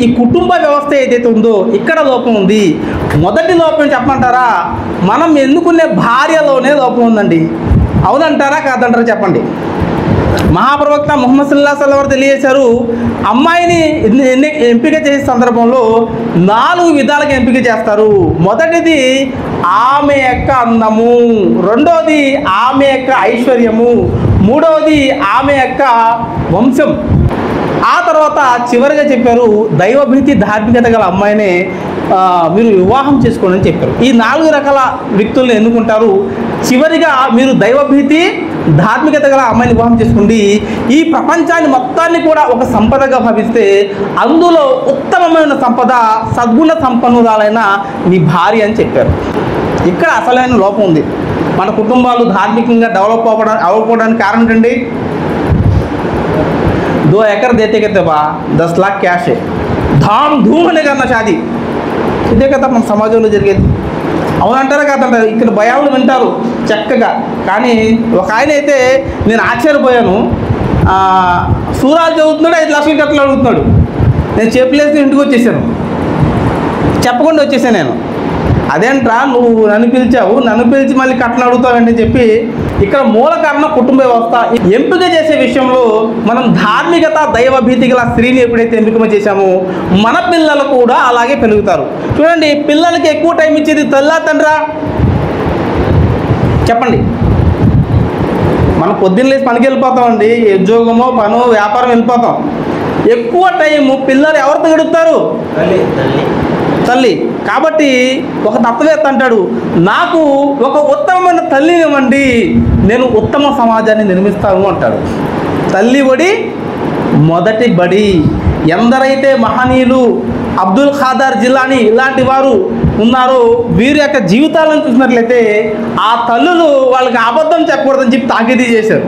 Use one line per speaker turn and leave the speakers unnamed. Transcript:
ఈ కుటుంబ వ్యవస్థ ఏదైతే ఉందో ఇక్కడ లోపం ఉంది. మొదటి లోపం చెప్పమంటారా? మనం ఎన్నుకునే భార్యలోనే లోపం ఉందండి. అవునంటారా కాదంటారా చెప్పండి. మహాప్రవక్త ముహమ్మద్ సల్లల్లాహు అలైహి వసల్లం తెలియజేశారు, అమ్మాయిని ఎంపిక చేసే సందర్భంలో 4 విధాలుగా ఎంపిక చేస్తారు. మొదటిది ఆమె యొక్క అందము, రెండోది ఆమె యొక్క ఐశ్వర్యము, మూడవది ఆమె యొక్క వంశం, ఆ తర్వాత చివరిగా చెప్పారు దైవభీతి ధార్మికత గల అమ్మాయినే మీరు వివాహం చేసుకోండి అని చెప్పారు. ఈ 4 రకాల వ్యక్తులను ఎన్నుకుంటారు. చివరిగా మీరు దైవభీతి ధార్మికత గల అమ్మాయిని వివాహం చేసుకోండి. ఈ ప్రపంచాన్ని మొత్తాన్ని కూడా ఒక సంపదగా భావిస్తే అందులో ఉత్తమమైన సంపద సద్గుణ సంపన్నురాలైన మీ భార్య అని చెప్పారు. ఇక్కడ అసలైన లోపం ఉంది. మన కుటుంబాలు ధార్మికంగా డెవలప్ అవ్వకపోవడానికి కారణం ఏంటండి? 2 एकड़ देते कहते बा 10 लाख कैश है, धाम धूम అనే కన్నా షాదీ. ఇదే కదా మన సమాజంలో జరిగేది. అవునంటారా కాదంటారు? ఇక్కడ భయాలు వింటారు చక్కగా. కానీ ఒక ఆయన అయితే నేను ఆశ్చర్యపోయాను, సూరాలు చదువుతున్నాడు, 5 లక్షల కట్టలు అడుగుతున్నాడు. నేను చెప్పలేసి ఇంటికి వచ్చేసాను, చెప్పకుండా వచ్చేసాను నేను. అదేంట్రా నువ్వు నన్ను పిలిచావు, నన్ను పిలిచి మళ్ళీ కట్టలు అడుగుతావండి చెప్పి. ఇక్కడ మూల కారణం కుటుంబ వ్యవస్థ. ఎంపిక చేసే విషయంలో మనం ధార్మికత దైవభీతి గల స్త్రీని ఎప్పుడైతే ఎంపిక చేశామో మన పిల్లలు కూడా అలాగే పెరుగుతారు. చూడండి, పిల్లలకి ఎక్కువ టైం ఇచ్చేది తల్లా తండ్రా చెప్పండి. మనం పొద్దున్న లేచి పనికి వెళ్ళిపోతామండి, ఉద్యోగమో పనో వ్యాపారం వెళ్ళిపోతాం. ఎక్కువ టైము పిల్లలు ఎవరితో గడుపుతారు? తల్లి. కాబట్టి ఒక తత్వవేత్త అంటాడు, నాకు ఒక ఉత్తమమైన తల్లిని ఇవ్వండి, నేను ఉత్తమ సమాజాన్ని నిర్మిస్తాను అంటాడు. తల్లి ఒడి మొదటి బడి. ఎందరైతే మహనీయులు అబ్దుల్ ఖాదర్ జిలానీ ఇలాంటి వారు ఉన్నారో వీరి యొక్క జీవితాలను చూసినట్లయితే ఆ తల్లులు వాళ్ళకి అబద్ధం చెప్పకూడదని చెప్పి తాకీదు చేశారు.